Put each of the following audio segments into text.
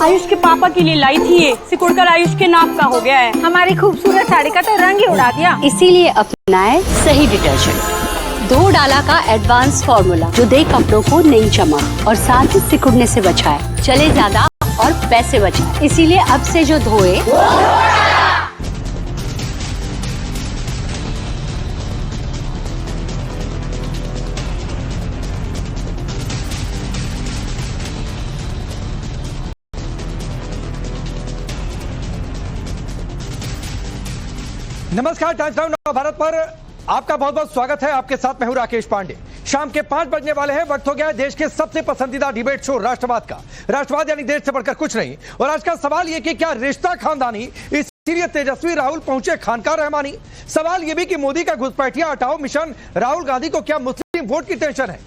आयुष के पापा के लिए लाई थी ये, सिकुड़कर आयुष के नाक का हो गया है। हमारी खूबसूरत साड़ी का तो रंग ही उड़ा दिया। इसीलिए अपनाए सही डिटर्जेंट, 2 डाला का एडवांस फॉर्मूला जो दे कपड़ों को नई चमक और साथ ही सिकुड़ने से बचाए, चले ज्यादा और पैसे बचाए। इसीलिए अब से जो धोए नमस्कार, टाइम्स नाउ नव भारत पर आपका बहुत बहुत स्वागत है। आपके साथ मैं हूं राकेश पांडे। शाम के 5 बजने वाले हैं। वक्त हो गया है देश के सबसे पसंदीदा डिबेट शो राष्ट्रवाद का। राष्ट्रवाद यानी देश से बढ़कर कुछ नहीं। और आज का सवाल यह कि क्या रिश्ता खानदानी, इसीलिए तेजस्वी राहुल पहुंचे खानका रहमानी। सवाल यह भी कि मोदी का घुसपैठिया हटाओ मिशन राहुल गांधी को क्या मुस्लिम वोट की टेंशन है।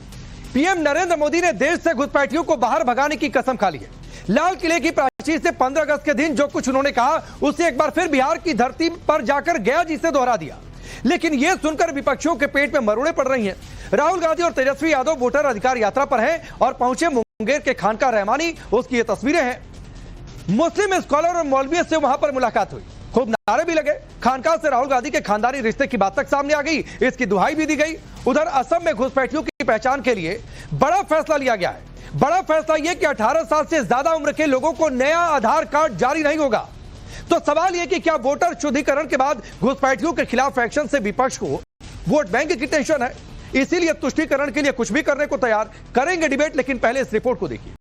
पीएम नरेंद्र मोदी ने देश से घुसपैठियों को बाहर भगाने की कसम खा ली है। लाल किले की प्राचीर से 15 अगस्त के दिन जो कुछ उन्होंने कहा उसे एक बार फिर बिहार की धरती पर जाकर गया जी से दोहरा दिया। लेकिन यह सुनकर विपक्षियों के पेट में मरोड़े पड़ रही हैं। राहुल गांधी और तेजस्वी यादव वोटर अधिकार यात्रा पर हैं और पहुंचे मुंगेर के खानका रहमानी। उसकी ये तस्वीरें हैं। मुस्लिम स्कॉलर और मौलवी से वहां पर मुलाकात हुई, खूब नारे भी लगे। खानका से राहुल गांधी के खानदानी रिश्ते की बात तक सामने आ गई, इसकी दुहाई भी दी गई। उधर असम में घुसपैठियों की पहचान के लिए बड़ा फैसला लिया गया है। बड़ा फैसला यह कि 18 साल से ज्यादा उम्र के लोगों को नया आधार कार्ड जारी नहीं होगा। तो सवाल यह कि क्या वोटर शुद्धिकरण के बाद घुसपैठियों के खिलाफ एक्शन से विपक्ष को वोट बैंक की टेंशन है, इसीलिए तुष्टीकरण के लिए कुछ भी करने को तैयार। करेंगे डिबेट, लेकिन पहले इस रिपोर्ट को देखिए।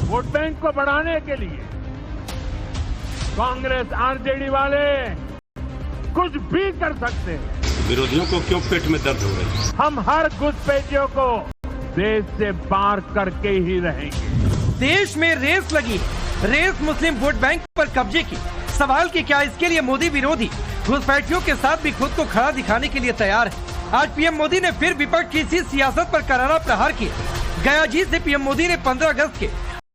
वोट बैंक को बढ़ाने के लिए कांग्रेस आरजेडी वाले कुछ भी कर सकते हैं। विरोधियों को क्यों पेट में दर्द हो रही है? हम हर घुसपैठियों को देश से बाहर करके ही रहेंगे। देश में रेस लगी, रेस मुस्लिम वोट बैंक पर कब्जे की। सवाल कि क्या इसके लिए मोदी विरोधी घुसपैठियों के साथ भी खुद को खड़ा दिखाने के लिए तैयार है। आज पीएम मोदी ने फिर विपक्ष की इसी सियासत पर करारा प्रहार किया। गया जी से पीएम मोदी ने 15 अगस्त के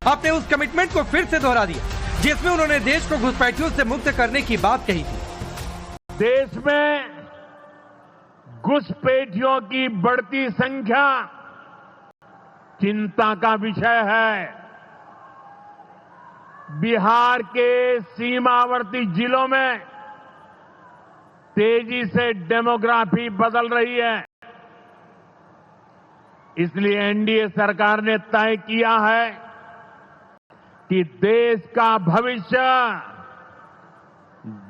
अपने उस कमिटमेंट को फिर से दोहरा दिया, जिसमें उन्होंने देश को घुसपैठियों से मुक्त करने की बात कही थी। देश में घुसपैठियों की बढ़ती संख्या चिंता का विषय है। बिहार के सीमावर्ती जिलों में तेजी से डेमोग्राफी बदल रही है। इसलिए एनडीए सरकार ने तय किया है कि देश का भविष्य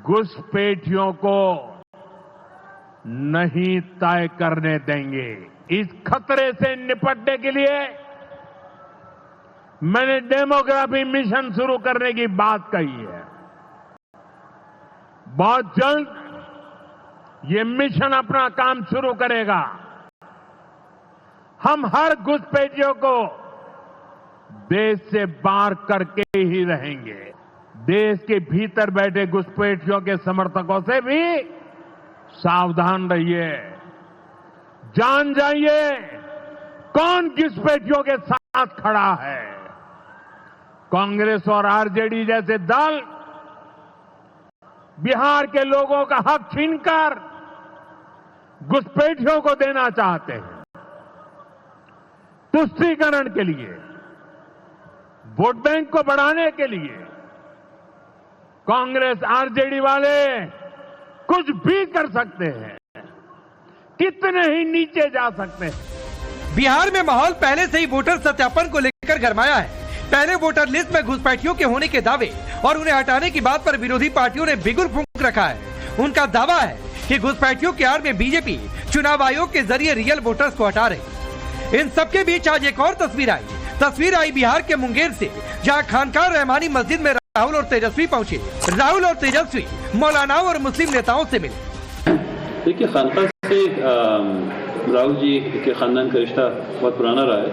घुसपैठियों को नहीं तय करने देंगे। इस खतरे से निपटने के लिए मैंने डेमोग्राफी मिशन शुरू करने की बात कही है। बहुत जल्द ये मिशन अपना काम शुरू करेगा। हम हर घुसपैठियों को देश से बाहर करके ही रहेंगे। देश के भीतर बैठे घुसपैठियों के समर्थकों से भी सावधान रहिए। जान जाइए कौन घुसपैठियों के साथ खड़ा है। कांग्रेस और आरजेडी जैसे दल बिहार के लोगों का हक छीनकर घुसपैठियों को देना चाहते हैं। तुष्टीकरण के लिए, वोट बैंक को बढ़ाने के लिए कांग्रेस आरजेडी वाले कुछ भी कर सकते हैं, कितने ही नीचे जा सकते हैं। बिहार में माहौल पहले से ही वोटर सत्यापन को लेकर गरमाया है। पहले वोटर लिस्ट में घुसपैठियों के होने के दावे और उन्हें हटाने की बात पर विरोधी पार्टियों ने बिगुल फूंक रखा है। उनका दावा है कि घुसपैठियों के आड़ में बीजेपी चुनाव आयोग के जरिए रियल वोटर्स को हटा रही। इन सबके बीच आज एक और तस्वीर आई बिहार के मुंगेर से, जहां खानका रहमानी मस्जिद में राहुल और तेजस्वी पहुंचे। राहुल और तेजस्वी मौलानाओं और मुस्लिम नेताओं से मिले। देखिए, खानका से राहुल जी के खानदान का रिश्ता बहुत पुराना रहा है।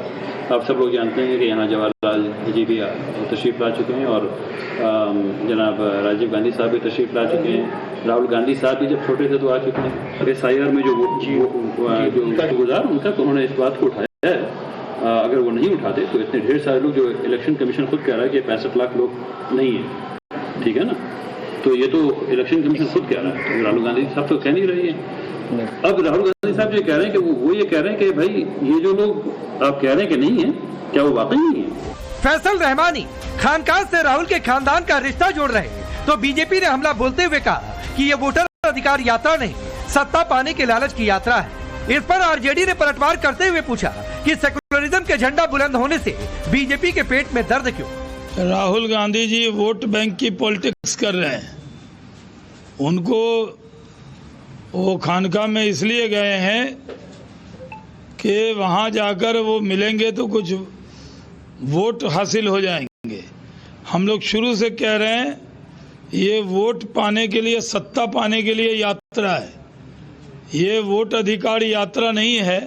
आप सब लोग जानते हैं कि यहाँ जवाहरलाल जी भी तशरीफ ला चुके हैं और जनाब राजीव गांधी साहब भी तशरीफ ला चुके हैं। राहुल गांधी साहब भी जब छोटे थे तो आ चुके हैं। SIR में जो उनका गुजार उनका तो उन्होंने इस बात को उठाया है। अगर वो नहीं उठाते तो इतने ढेर सारे लोग, जो इलेक्शन कमीशन खुद कह रहा है कि 65 लाख लोग नहीं है, ठीक है ना, तो ये तो इलेक्शन कमीशन खुद कह रहा है, तो राहुल गांधी साहब तो कह नहीं रही है। अब राहुल गांधी साहब ये कह रहे हैं कि वो ये कह रहे हैं कि भाई ये जो लोग आप कह रहे हैं कि नहीं है, क्या वो वाकई नहीं है? फैसल रहमानी खानकाह से राहुल के खानदान का रिश्ता जोड़ रहे हैं, तो बीजेपी ने हमला बोलते हुए कहा कि ये वोटर अधिकार यात्रा नहीं, सत्ता पाने के लालच की यात्रा है। इस पर आरजेडी ने पलटवार करते हुए पूछा कि सेकुलरिज्म के झंडा बुलंद होने से बीजेपी के पेट में दर्द क्यों? राहुल गांधी जी वोट बैंक की पॉलिटिक्स कर रहे हैं। उनको वो खानकाह में इसलिए गए हैं कि वहां जाकर वो मिलेंगे तो कुछ वोट हासिल हो जाएंगे। हम लोग शुरू से कह रहे हैं ये वोट पाने के लिए, सत्ता पाने के लिए यात्रा है। ये वोट अधिकार यात्रा नहीं है,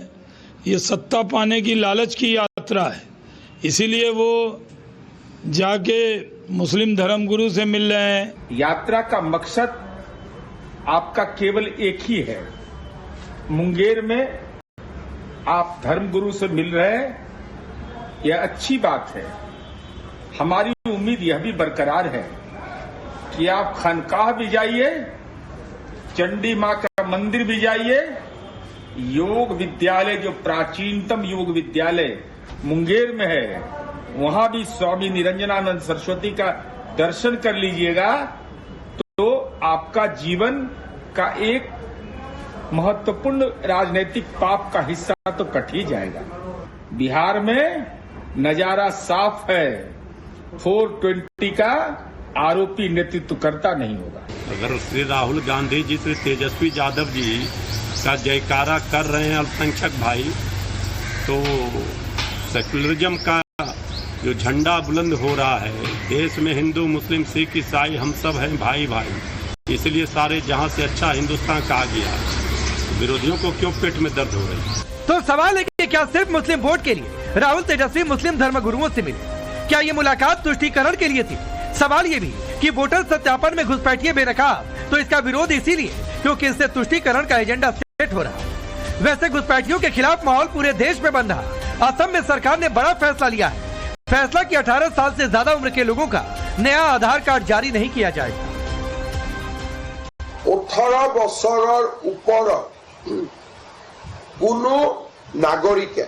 ये सत्ता पाने की लालच की यात्रा है। इसीलिए वो जाके मुस्लिम धर्मगुरु से मिल रहे हैं। यात्रा का मकसद आपका केवल एक ही है, मुंगेर में आप धर्मगुरु से मिल रहे हैं, यह अच्छी बात है। हमारी उम्मीद यह भी बरकरार है कि आप खानकाह भी जाइए, चंडी मां का मंदिर भी जाइए, योग विद्यालय जो प्राचीनतम योग विद्यालय मुंगेर में है, वहां भी स्वामी निरंजनानंद सरस्वती का दर्शन कर लीजिएगा, तो आपका जीवन का एक महत्वपूर्ण राजनीतिक पाप का हिस्सा तो कट ही जाएगा। बिहार में नजारा साफ है, 420 का आरोपी नेतृत्व करता नहीं होगा। अगर श्री राहुल गांधी जी, श्री तेजस्वी यादव जी का जयकारा कर रहे हैं अल्पसंख्यक भाई, तो सेकुलरिज्म का जो झंडा बुलंद हो रहा है, देश में हिंदू मुस्लिम सिख ईसाई हम सब हैं भाई भाई, इसलिए सारे जहां से अच्छा हिंदुस्तान कहा गया। विरोधियों को क्यों पेट में दर्द हो रही है? तो सवाल है कि क्या सिर्फ मुस्लिम वोट के लिए राहुल तेजस्वी मुस्लिम धर्मगुरुओं से मिले? क्या ये मुलाकात तुष्टीकरण के लिए थी? सवाल ये भी कि वोटर सत्यापन में घुसपैठिए बेनकाब, तो इसका विरोध इसीलिए क्योंकि इससे तुष्टीकरण का एजेंडा सेट हो रहा। वैसे घुसपैठियों के खिलाफ माहौल पूरे देश में बन रहा। असम में सरकार ने बड़ा फैसला लिया है, फैसला कि 18 साल से ज्यादा उम्र के लोगों का नया आधार कार्ड जारी नहीं किया जाएगा। 18 বছৰৰ ওপৰত কোনো নাগৰিকে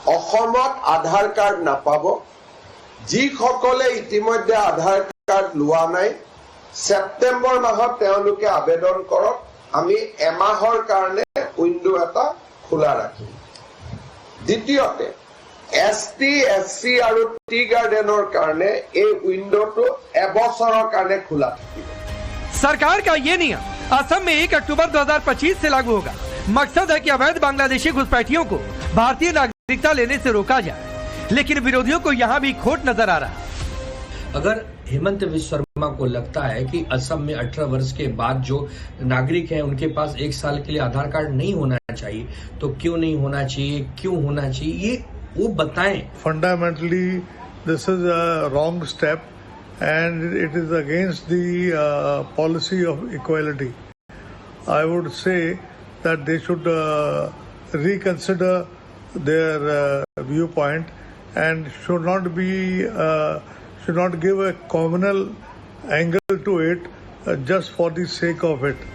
অসমত আধাৰ কাৰ্ড নাপাব। যিসকলে ইতিমধ্যে আধাৰ কাৰ্ড লোৱা নাই, ছেপ্টেম্বৰ মাহত তেওঁলোকে আবেদন কৰক, আমি এমাহৰ কাৰণে উইন্ডো এটা খোলা ৰাখিম। দ্বিতীয়তে ST, SC আৰু টি গাৰ্ডেনৰ কাৰণে এই উইন্ডোটো এবছৰৰ কাৰণে খোলা থাকিব। सरकार का ये नियम असम में 1 अक्टूबर 2025 से लागू होगा। मकसद है कि अवैध बांग्लादेशी घुसपैठियों को भारतीय नागरिकता लेने से रोका जाए, लेकिन विरोधियों को यहाँ भी खोट नजर आ रहा है। अगर हेमंत विश्व शर्मा को लगता है कि असम में 18 वर्ष के बाद जो नागरिक हैं उनके पास 1 साल के लिए आधार कार्ड नहीं होना चाहिए, तो क्यों नहीं होना चाहिए, क्यों होना चाहिए, ये वो बताएं। Fundamentally this is a wrong step and it is against the policy of equality. I would say that they should reconsider their viewpoint and should not give a communal angle to it just for the sake of it.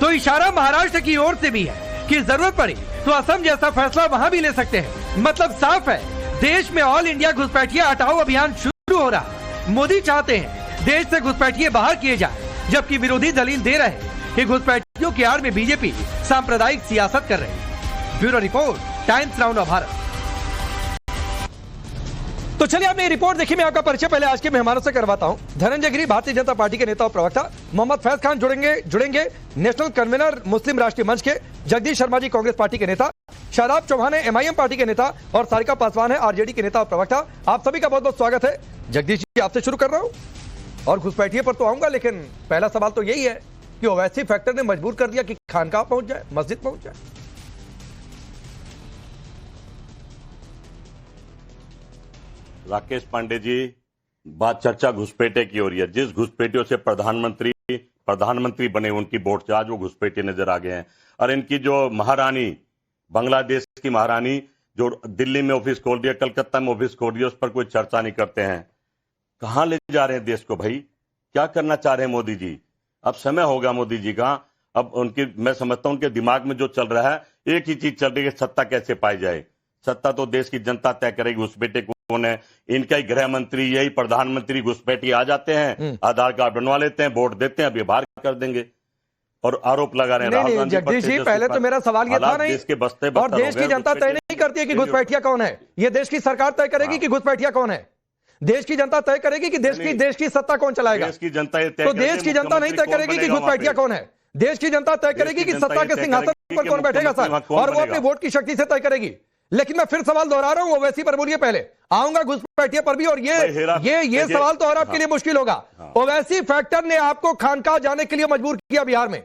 तो इशारा महाराष्ट्र की ओर से भी है कि जरूरत पड़ी तो असम जैसा फैसला वहां भी ले सकते हैं। मतलब साफ है, देश में ऑल इंडिया घुसपैठिया हटाओ अभियान शुरू हो रहा। मोदी चाहते हैं देश से घुसपैठिए बाहर किए जाए, जबकि विरोधी दलील दे रहे हैं कि घुसपैठियों की आड़ में बीजेपी सांप्रदायिक सियासत कर रही है। Bureau report, times now Bharat. तो चलिए आपने रिपोर्ट देखी। मैं आपका परिचय पहले आज के मेहमानों से करवाता हूं। धनंजय गिरी भारतीय जनता पार्टी के नेता और प्रवक्ता, मोहम्मद फैज खान जुड़ेंगे नेशनल कन्वीनर मुस्लिम राष्ट्रीय मंच के, जगदीश शर्मा जी कांग्रेस पार्टी के नेता, शादाब चौहान है MIM पार्टी के नेता और सारिका पासवान है RJD के नेता और प्रवक्ता। आप सभी का बहुत बहुत स्वागत है। जगदीश जी, आपसे शुरू कर रहा हूं और घुसपैठिए पर तो आऊंगा, लेकिन पहला सवाल तो यही है कि ओवैसी फैक्टर ने मजबूर कर दिया कि खानकाह पहुंच जाए, मस्जिद पहुंच जाए। राकेश पांडे जी, बात चर्चा घुसपैठे की हो रही है। जिस घुसपैठियों से प्रधानमंत्री बने उनकी वोट से आज वो घुसपैठे नजर आ गए हैं। और इनकी जो महारानी, बांग्लादेश की महारानी जो दिल्ली में ऑफिस खोल दिया, कलकत्ता में ऑफिस खोल दिया, उस पर कोई चर्चा नहीं करते हैं। कहां ले जा रहे हैं देश को भाई? क्या करना चाह रहे हैं मोदी जी? अब समय होगा मोदी जी का। अब उनके, मैं समझता हूं उनके दिमाग में जो चल रहा है, एक ही चीज चल रही है, सत्ता कैसे पाई जाए। सत्ता तो देश की जनता तय करेगी। घुसपैठे कौन है? इनका ही गृह मंत्री, यही प्रधानमंत्री घुसपैठी आ जाते हैं, आधार कार्ड बनवा लेते हैं, वोट देते हैं, अब ये बाहर कर देंगे और आरोप लगा रहे हैं। नहीं, जगदीश जी, पहले तो मेरा सवाल ये था नहीं, देश के बस्ते और देश की जनता तय नहीं करती है कि घुसपैठिया कौन है। ये देश की सरकार तय करेगी कि घुसपैठिया कौन है। देश की जनता तय करेगी कि देश की सत्ता कौन चलाएगा। देश की जनता ये तय तो देश की जनता नहीं तय करेगी कि घुसपैठिया कौन है। देश की जनता तय करेगी कि सत्ता के सिंहासन पर कौन बैठेगा सर, और वो अपनी वोट की शक्ति से तय करेगी। लेकिन मैं फिर सवाल दोहरा रहा हूं, ओवैसी पर बोलिए, पहले आऊंगा घुसपैठिया पर भी, और ये सवाल तो और आपके लिए मुश्किल होगा। ओवैसी फैक्टर ने आपको खानकाह जाने के लिए मजबूर किया बिहार में।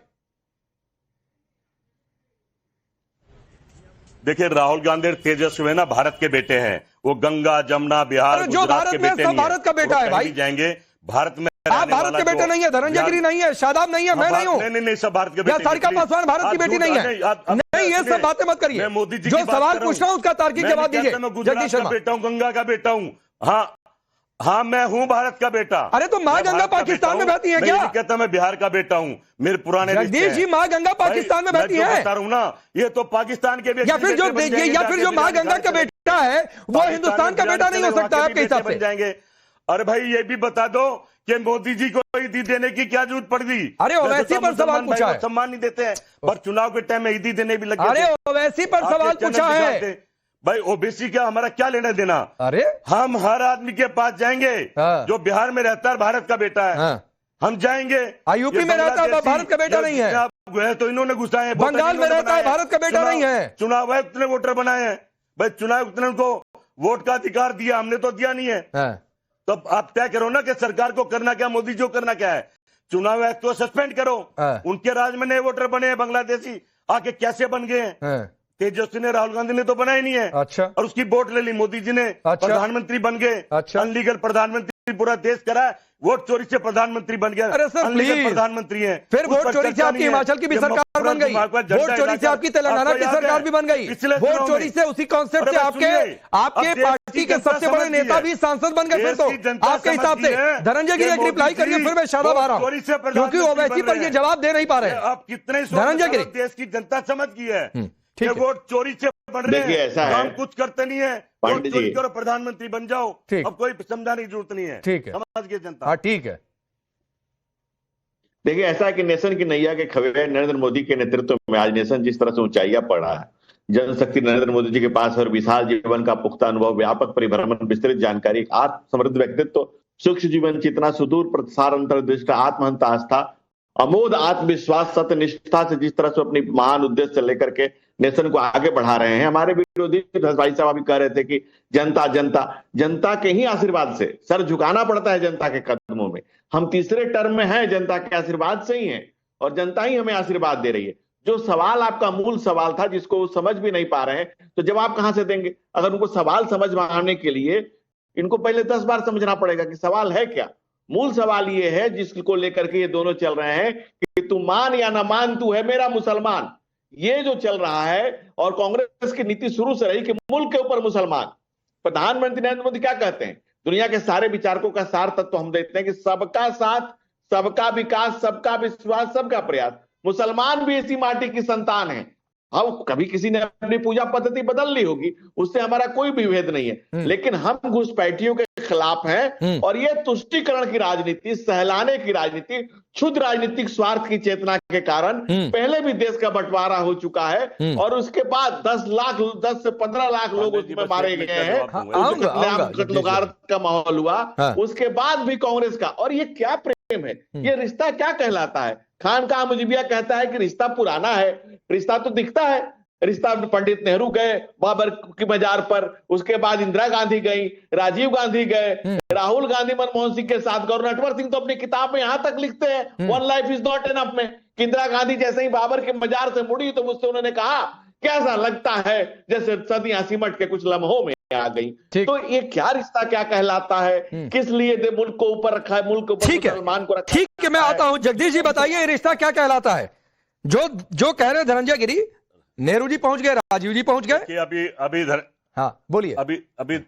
देखिए, राहुल गांधी और तेजस्वी ना भारत के बेटे हैं। वो गंगा जमुना बिहार जो भारत में सब भारत का बेटा है भाई। जाएंगे भारत में। आप भारत के बेटे नहीं है, धनंजय गिरी नहीं है, शादाब नहीं है, मैं नहीं हूं। नहीं, सब भारत के बेटे। सारिका पासवान भारत की बेटी नहीं है। नहीं, ये सब बातें मत करिए। मोदी जी जो सवाल पूछ रहा हूं उसका तार्किक जवाब दीजिए। जगदीश शर्मा, बेटा हूं, गंगा का बेटा हूं। हाँ, मैं हूं भारत का बेटा। अरे तो माँ गंगा पाकिस्तान में बहती है क्या? मैं कहता मैं बिहार का बेटा हूं। मेरे पुराने जगदीश जी, माँ गंगा पाकिस्तान में बहती है। बता रहा हूं ना, ये तो पाकिस्तान के या फिर जो माँ गंगा का बेटा है वो हिंदुस्तान का बेटा नहीं हो सकता आपके हिसाब से? जाएंगे। अरे भाई, ये भी बता दो कि मोदी जी को ईदी देने की क्या जरूरत पड़ गई? अरे ओवैसी पर सवाल पूछा है। सम्मान नहीं देते हैं, पर चुनाव के टाइम में ईदी देने भी लगे। अरे ओवैसी पर सवाल पूछा है भाई। ओबीसी का हमारा क्या लेना देना? अरे हम हर आदमी के पास जाएंगे जो बिहार में रहता है, भारत का बेटा है। हम जाएंगे। यूपी में रहता है, भारत का बेटा नहीं है। गए तो इन्होंने घुसाए हैं। बंगाल में रहता है, भारत का बेटा नहीं है। चुनाव आयुक्त ने वोटर बनाए हैं भाई। चुनाव आयुक्त ने उनको वोट का अधिकार दिया, हमने तो दिया नहीं है। तो आप तय करो ना कि सरकार को करना क्या, मोदी जी को करना क्या है। चुनाव आयुक्त को सस्पेंड करो। उनके राज में नए वोटर बने हैं बांग्लादेशी, आके कैसे बन गए हैं? तेजस्वी ने, राहुल गांधी ने तो बनाया नहीं है। अच्छा। और उसकी वोट ले ली, मोदी जी ने प्रधानमंत्री बन गए। अच्छा। अनलीगल प्रधानमंत्री पूरा देश करा, वोट चोरी से प्रधानमंत्री बन गया। अरे सर प्लीज, प्रधानमंत्री है। फिर वोट चोरी से आपकी हिमाचल की भी सरकार बन गई, वोट चोरी से आपकी तेलंगाना की सरकार भी बन गई, वोट चोरी से उसी कॉन्सेप्ट से आपके पार्टी के सबसे बड़े नेता भी सांसद बन गए। फिर तो आपके हिसाब से धनंजय गिरी एक रिप्लाई करिए, फिर मैं शादाब आ रहा हूं, क्योंकि ओवैसी पर ये जवाब दे नहीं पा रहे। आप कितने धनंजय गिरी, देश की जनता समझ गई है ठीक है। वोट चोरी से बढ़ रहे हैं, ऐसा है, हम कुछ करते नहीं है। वोट चोरी करो, प्रधानमंत्री बन जाओ, अब कोई समझाने की जरूरत नहीं है। ठीक है, समझ गए जनता। हाँ ठीक है। देखिए, ऐसा है कि नेशन की नैया के खवे नरेंद्र मोदी के नेतृत्व में आज नेशन जिस तरह से ऊंचाइयां पड़ रहा है, जनशक्ति नरेंद्र मोदी जी के पास और विशाल जीवन का पुख्ता अनुभव, व्यापक परिभ्रमण, विस्तृत जानकारी, आत्म समृद्ध व्यक्तित्व, सूक्ष्म जीवन चेतना, सुदूर प्रसार अंतर्दृष्टि, आत्महंता आस्था, अमोद आत्मविश्वास, सत्यनिष्ठा से जिस तरह से अपनी महान उद्देश्य लेकर के नेशन को आगे बढ़ा रहे हैं। हमारे विरोधी भाई साहब अभी कह रहे थे कि जनता जनता जनता के ही आशीर्वाद से सर झुकाना पड़ता है जनता के कदमों में। हम तीसरे टर्म में हैं, जनता के आशीर्वाद से ही हैं और जनता ही हमें आशीर्वाद दे रही है। जो सवाल आपका मूल सवाल था जिसको वो समझ भी नहीं पा रहे हैं, तो जवाब कहां से देंगे? अगर उनको सवाल समझ में आने के लिए इनको पहले 10 बार समझना पड़ेगा कि सवाल है क्या। मूल सवाल ये है जिसको लेकर के ये दोनों चल रहे हैं कि तू मान या ना मान, तू है मेरा मुसलमान, ये जो चल रहा है। और कांग्रेस की नीति शुरू से रही कि मुल्क के ऊपर मुसलमान। प्रधानमंत्री नरेंद्र मोदी क्या कहते हैं? दुनिया के सारे विचारकों का सार तत्व हम देते हैं कि सबका साथ, सबका विकास, सबका विश्वास, सबका प्रयास। मुसलमान भी इसी माटी की संतान है। हाँ, कभी किसी ने अपनी पूजा पद्धति बदल ली होगी, उससे हमारा कोई भी भेद नहीं है, लेकिन हम घुसपैठियों के खिलाफ हैं। और ये तुष्टीकरण की राजनीति, सहलाने की राजनीति, क्षुद्र राजनीतिक स्वार्थ की चेतना के कारण पहले भी देश का बंटवारा हो चुका है और उसके बाद 10 से 15 लाख लोग उसमें मारे गए हैं, का माहौल हुआ। उसके बाद भी कांग्रेस का, और ये क्या प्रेम है, ये रिश्ता क्या कहलाता है? खानकाह मुजीबिया कहता है कि रिश्ता पुराना है, रिश्ता तो दिखता है। रिश्ता पंडित नेहरू गए बाबर की मजार पर, उसके बाद इंदिरा गांधी गई, राजीव गांधी गए, राहुल गांधी मनमोहन सिंह के साथ गए। नटवर सिंह तो अपनी किताब में यहां तक लिखते हैं one life is not enough में कि इंदिरा गांधी जैसे ही बाबर के मजार से मुड़ी तो मुझसे उन्होंने कहा कैसा लगता है जैसे सदियां सिमट के कुछ लम्हों में आ गई। तो ये क्या रिश्ता क्या कहलाता है? किस लिए मुल्क को ऊपर रखा है, मुल्क को ऊपर मुसलमान को रखा? ठीक है, मैं आता हूं। जगदीश जी बताइए, ये रिश्ता क्या कहलाता है? जो कह रहे हैं धनंजय गिरी, नेहरू जी पहुंच गए, राजीव जी पहुंच गए, अभी हाँ बोलिए। अभी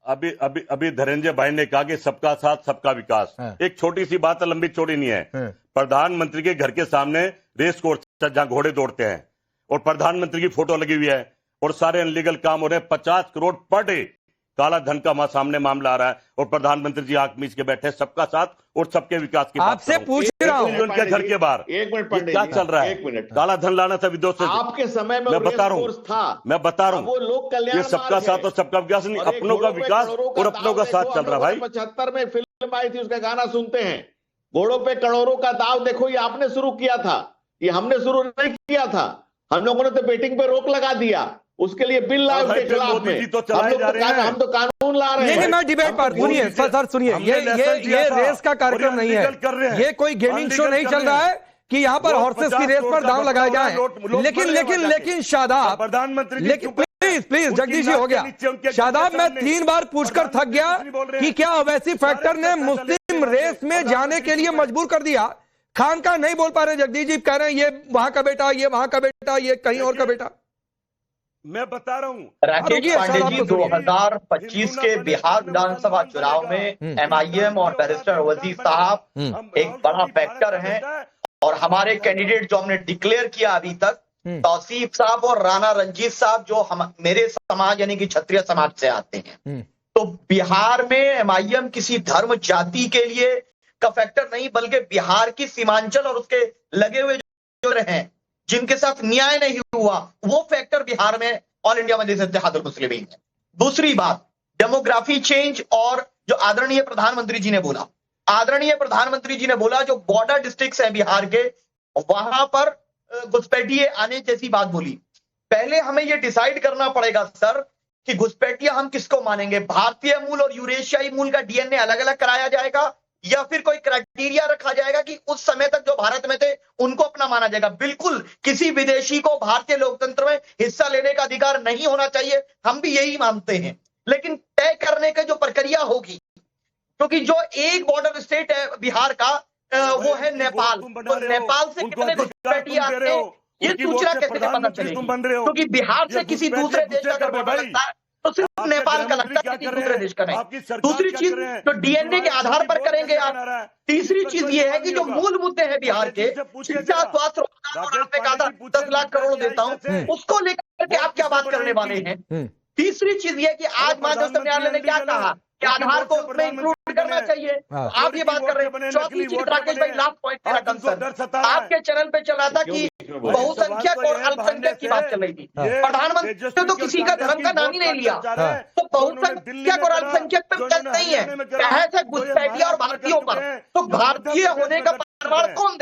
अभी धनंजय भाई ने कहा कि सबका साथ सबका विकास। एक छोटी सी बात है, लंबी चौड़ी नहीं है। प्रधानमंत्री के घर के सामने रेस कोर्स जहां घोड़े दौड़ते हैं और प्रधानमंत्री की फोटो लगी हुई है और सारे अनलीगल काम हो रहे हैं। 50 करोड़ पर डे काला धन का वहां सामने मामला आ रहा है और प्रधानमंत्री जी आंख मीच के बैठे सबका साथ और सबके विकास की आपसे पूछ रहा हूं उनके घर के बाहर 1 मिनट पंडित क्या जी, चल रहा है? 1 मिनट। काला धन लाना था विदेश से। आपके समय में मैं बता रहा हूँ, मैं बता रहा वो लोक हूँ, कल्याण ये सबका साथ और सबका विकास नहीं, अपनों का विकास और अपनों का साथ चल रहा है भाई। 75 में फिल्म आई थी, उसका गाना सुनते हैं, घोड़ों पे करोड़ों का दाव देखो, ये आपने शुरू किया था, ये हमने शुरू नहीं किया था। हम लोगों ने तो बेटिंग पे रोक लगा दिया, उसके लिए बिल लाए उसके खिलाफ में। हम तो कानून ला रहे हैं। नहीं, मैं डिबेट पर सुनिए सर, सुनिए, ये रेस का कार्यक्रम नहीं है, ये कोई गेमिंग शो नहीं चल रहा है कि यहाँ पर हॉर्सेस की रेस पर दांव लगाए जाएं। लेकिन शादाब, प्रधानमंत्री प्लीज जगदीश जी, हो गया। शादाब, मैं 3 बार पूछकर थक गया कि क्या ओवैसी फैक्टर ने मुस्लिम रेस में जाने के लिए मजबूर कर दिया। खान का नहीं बोल पा रहे, जगदीश जी कह रहे हैं ये वहां का बेटा, ये वहां का बेटा, ये कहीं और का बेटा। मैं बता रहा हूं राकेश पांडे जी, 2025 के बिहार विधानसभा चुनाव में एमआईएम और बैरिस्टर ओवैसी साहब एक बड़ा फैक्टर हैं और हमारे कैंडिडेट जो हमने डिक्लेयर किया अभी तक, तौसीफ साहब और राणा रंजीत साहब, जो मेरे समाज यानी कि क्षत्रिय समाज से आते हैं। तो बिहार में एमआईएम किसी धर्म जाति के लिए का फैक्टर नहीं, बल्कि बिहार की सीमांचल और उसके लगे हुए जो रहे जिनके साथ न्याय नहीं हुआ, वो फैक्टर बिहार में ऑल इंडिया मजलिस इत्तेहादुल मुस्लिमीन है। दूसरी बात, डेमोग्राफी चेंज, और जो आदरणीय प्रधानमंत्री जी ने बोला जो बॉर्डर डिस्ट्रिक्ट्स हैं बिहार के, वहां पर घुसपैठिए आने जैसी बात बोली। पहले हमें यह डिसाइड करना पड़ेगा सर कि घुसपैठिया हम किसको मानेंगे, भारतीय मूल और यूरेशियाई मूल का डीएनए अलग अलग कराया जाएगा या फिर कोई क्राइटेरिया रखा जाएगा कि उस समय तक जो भारत में थे उनको अपना माना जाएगा। बिल्कुल किसी विदेशी को भारतीय लोकतंत्र में हिस्सा लेने का अधिकार नहीं होना चाहिए, हम भी यही मानते हैं। लेकिन तय करने की जो प्रक्रिया होगी, क्योंकि जो एक बॉर्डर स्टेट है बिहार का वो है नेपाल, तो नेपाल से कितने घुसपैठिए आते हैं ये सूचना कैसे पता चलेगी? क्योंकि बिहार से किसी दूसरे देश का अगर बॉर्डर लगता है तो सिर्फ नेपाल का लगता है, किसी दूसरे देश का नहीं। दूसरी चीज जो डीएनए के आधार पर करेंगे आप। तीसरी चीज ये है कि जो मूल मुद्दे हैं बिहार के, शिक्षा, स्वास्थ्य, रोजगार, आपने कहा था 10 लाख करोड़ देता हूं, उसको लेकर के आप क्या बात करने वाले हैं? तीसरी चीज ये कि आज मानव न्यायालय ने क्या कहा कि आधार को उसमें इंक्लूड करना चाहिए, आप ये बात कर रहे हैं। चौथी चीज राकेश भाई, लास्ट पॉइंट मेरा कंसर्न, आपके चैनल पे चल रहा था कि बहुसंख्यक और अल्पसंख्यक की बात चल रही थी। प्रधानमंत्री ने तो किसी का धर्म का नाम ही नहीं लिया, तो बहुसंख्यक और अल्पसंख्यक पे टच नहीं है, बहस है घुसपैठिया और भारतीयों पर। तो भारतीय होने का प्रमाण कौन